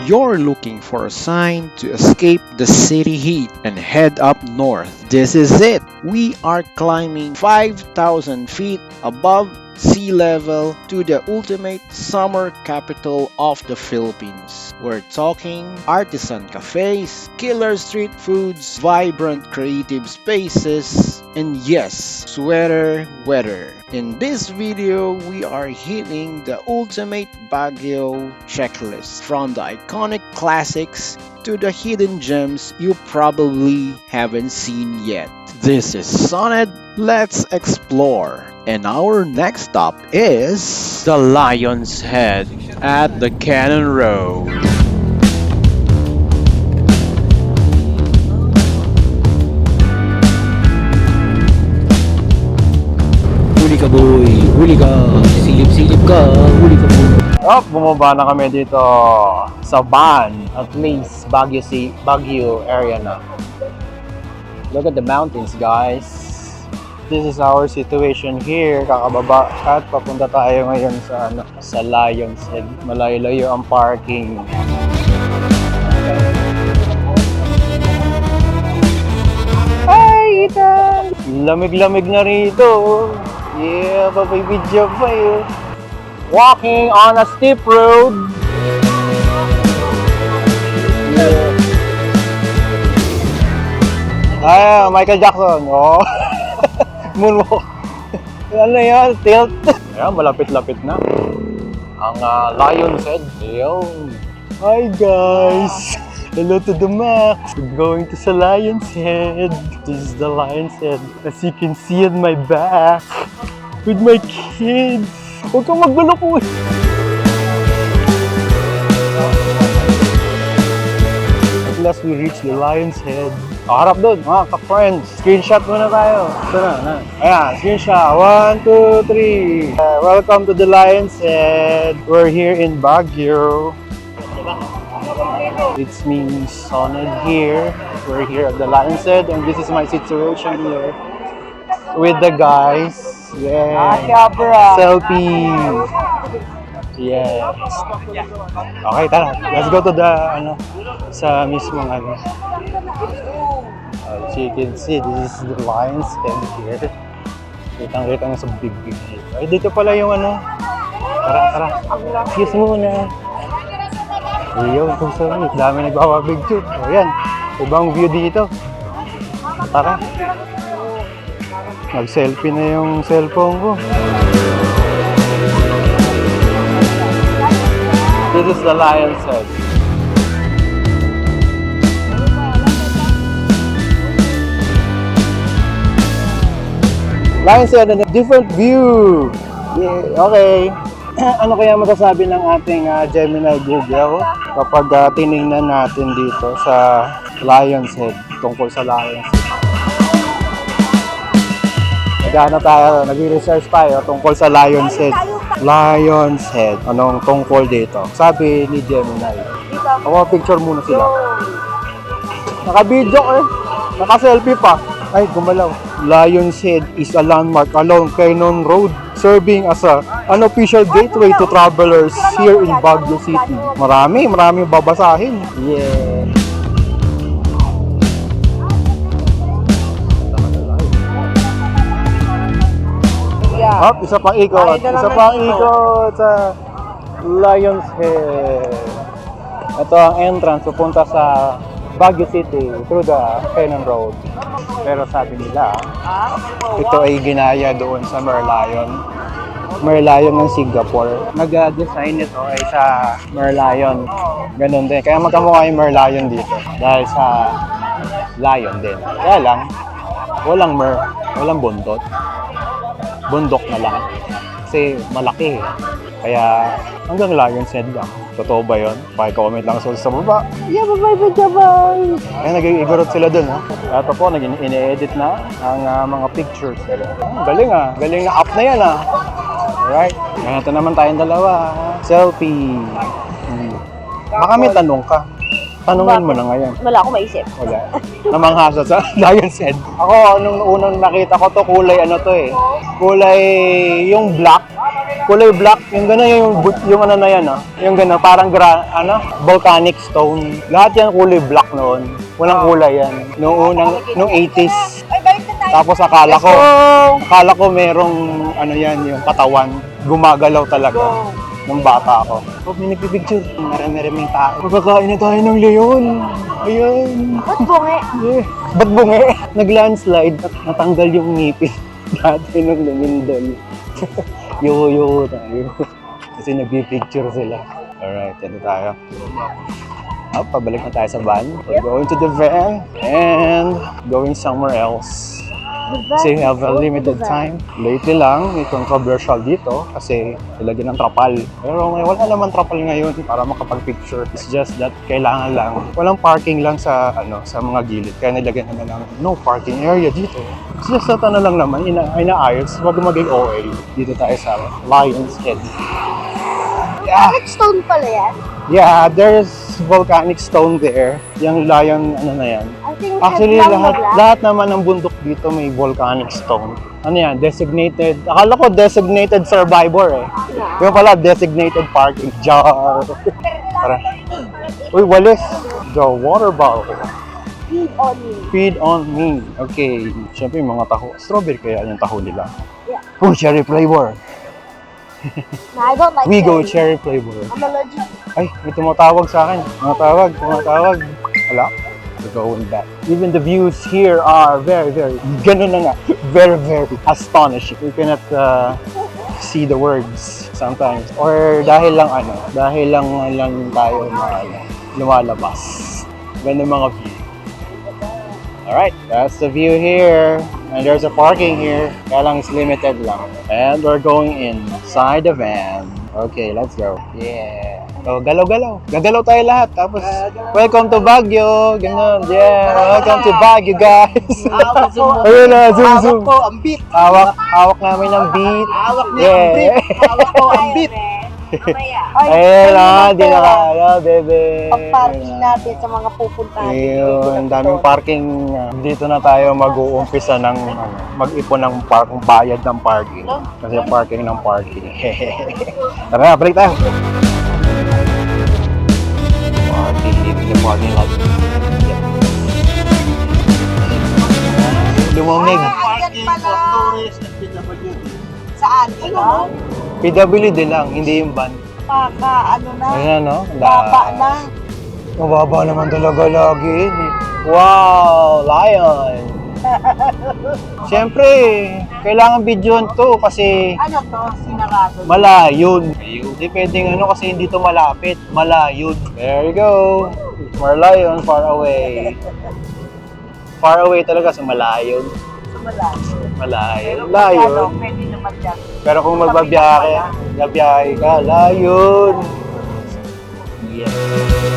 you're looking for a sign to escape the city heat and head up north, this is it. We are climbing 5,000 feet above sea level to the ultimate summer capital of the Philippines. We're talking artisan cafes, killer street foods, vibrant creative spaces, and yes, sweater weather. In this video, we are hitting the ultimate Baguio checklist, from the iconic classics to the hidden gems you probably haven't seen yet. This is Soned, let's explore. And our next stop is the Lion's Head at the Cannon Road. Huli ka boy, huli ka, silip-silip ka, huli ka boy. Bumaba na kami dito sa van. At least Baguio area na. Look at the mountains, guys. This is our situation here. Kakababa at papunta tayo ngayon sa Lion's Head. Malayo-layo ang parking. Hi, Ethan! Lamig-lamig na rito. Yeah, babay video pa yun. Walking on a steep road. Yeah. Michael Jackson. Oh. Moonwalk. Ano yan? Tilt. Ayan, malapit-lapit na. Ang Lion's Head. Ayun. Hi guys! Hello to the max! We're going to sa Lion's Head. This is the Lion's Head. As you can see on my back. With my kids. Huwag kang maggulo po. At last we reached the Lion's Head. Harap doon, mga ka-friends. Screenshot muna tayo. Ito na. Ayan, screenshot. 1, 2, 3. Welcome to the Lion's Head. We're here in Baguio. It's me, Soned here. We're here at the Lion's Head, and this is my situation here with the guys. Yeah. Selfie. Yes. Okay, tara. Let's go to the sa mismong As you can see, this is the Lion's Head here. Kitang-kita na sa big dito. Ay, dito pala yung Tara. Excuse mo muna. Ayun, kung saan. Dami nagpapapicture. O yan, ibang view dito. Tara. Nag-selfie na yung cellphone ko. This is the Lion's Head. Lion's Head and a different view. Yeah, okay. Ano kaya masasabi ng ating Gemini Google kapag tinignan natin dito sa Lion's Head, tungkol sa Lion's Head? Nag-research tayo tungkol sa Lion's Head. Lion's Head, anong tungkol dito? Sabi ni Gemini. Ako, picture muna sila. Naka-video naka-selfie pa. Ay, gumalaw. Lion's Head is a landmark along Cannon Road, serving as an official gateway to travelers here in Baguio City. Marami babasahin. Yeah. Hop, isa pang ikot sa Lion's Head. Ito ang entrance pupunta sa Baguio City through the Cannon Road. Pero sabi nila, ito ay ginaya doon sa Merlion ng Singapore. Nag-design nito ay sa Merlion. Ganun din. Kaya magkamukha yung Merlion dito. Dahil sa lion din. Kaya lang, walang bundot. Bundok na lang. Kasi malaki. Kaya hanggang Lion's Head lang. Totoo ba yun? Paki-comment lang sa baba. Yeah, bye-bye! Kaya nag-iigorot sila dun, ha? Ito po, ine-edit na ang mga pictures nila. Galing na up na yan, ha? Alright. Ito naman tayong dalawa. Selfie. Baka may tanong ka. Tanungin mo na ngayon. Wala akong maisip. Wala. Namanghasa sa Lion's Head. Ako, nung unang nakita ko to, kulay Kulay yung black. Kulay black, yung gano'n yung ano na yan, yung gano'n, parang volcanic stone. Lahat yan kulay black noon. Walang kulay yan. Noong 80s. Ay, balik na tayo. Tapos akala ko merong ano yan, yung katawan. Gumagalaw talaga. Nung bata ako. Oh, may nagpipicture. Marami-maraming tao. Magkakain na tayo ng leon. Ayan. Ba't bungi? Yeah. Ba't bungi? Nag-landslide at natanggal yung ngipin. Dati nung lumindol. Yo tayo. Kasi nagpipicture sila. Alright, ito tayo. Pabalik na tayo sa van. We're going to the van and going somewhere else. Kasi we have a limited time. Lately lang, may controversial dito kasi nilagyan ng trapal. Pero ngayon, wala naman trapal ngayon para makapag-picture. It's just that kailangan lang. Walang parking lang sa mga gilid. Kaya nilagyan naman ng no parking area dito. It's just that lang naman, inaayos. Huwag maging OA. Dito tayo sa Lion's Head. Yeah. Stone pala yan. Yeah, there's volcanic stone there. Yung lion, ano na yan. I think Actually, head lang na black. lahat naman ng bundok dito may volcanic stone. Ano yan? Designated, akala ko designated survivor eh. Yeah. Yung pala, designated parking. Jar. Tara. Uy, walis. The water bottle. Feed on me. Feed on me. Okay. Siyempre, yung mga taho. Strawberry kaya yung taho nila. Yeah. Oh, cherry flavor. No, I don't like We go cherry. cherry flavor. I'm allergic. Ay, may tumatawag sa akin. Tumatawag. Wala. We're going back. Even the views here are very, ganun na nga. Very, astonishing. You cannot see the words sometimes. Or dahil lang tayo lumalabas. Ganun mga view. Alright, that's the view here. And there's a parking here. Kaya lang it's limited lang. And we're going inside the van. Okay, let's go. Yeah. So, galaw-galaw. Gagalaw tayo lahat. Tapos, welcome to Baguio. Ganun. Yeah. Welcome to Baguio, guys. Ayun na, zoom. Hawak ko ang beat. Hawak namin ng beat. Hawak niya ang beat. Hawak ko ang beat. Ayun na, di na kaya, bebe. Pag-parking natin sa mga pupuntahan. Ayun, ang daming parking. Dito na tayo mag-uumpisa ng mag-ipon ng bayad ng parking. Kasi parking ng parking. Tara na, balik tayo. Parking lot. Lumamig. Parking for tourists at PWD. Saan? Ikaw? PWD lang, hindi yung van. Ano na? Ayan, no? Baba na. Mababa naman talaga lagi. Wow, lion. Siyempre, kailangan videoan to kasi Ano to? Sinarado. malayon. Hindi pwedeng kasi hindi to malapit. Malayon. There you go. Marlayon, far away. Far away talaga sa malayon. Malayon. Layon. Pwede naman dyan. Pero kung magbabiyahe ka, layon. Yeah.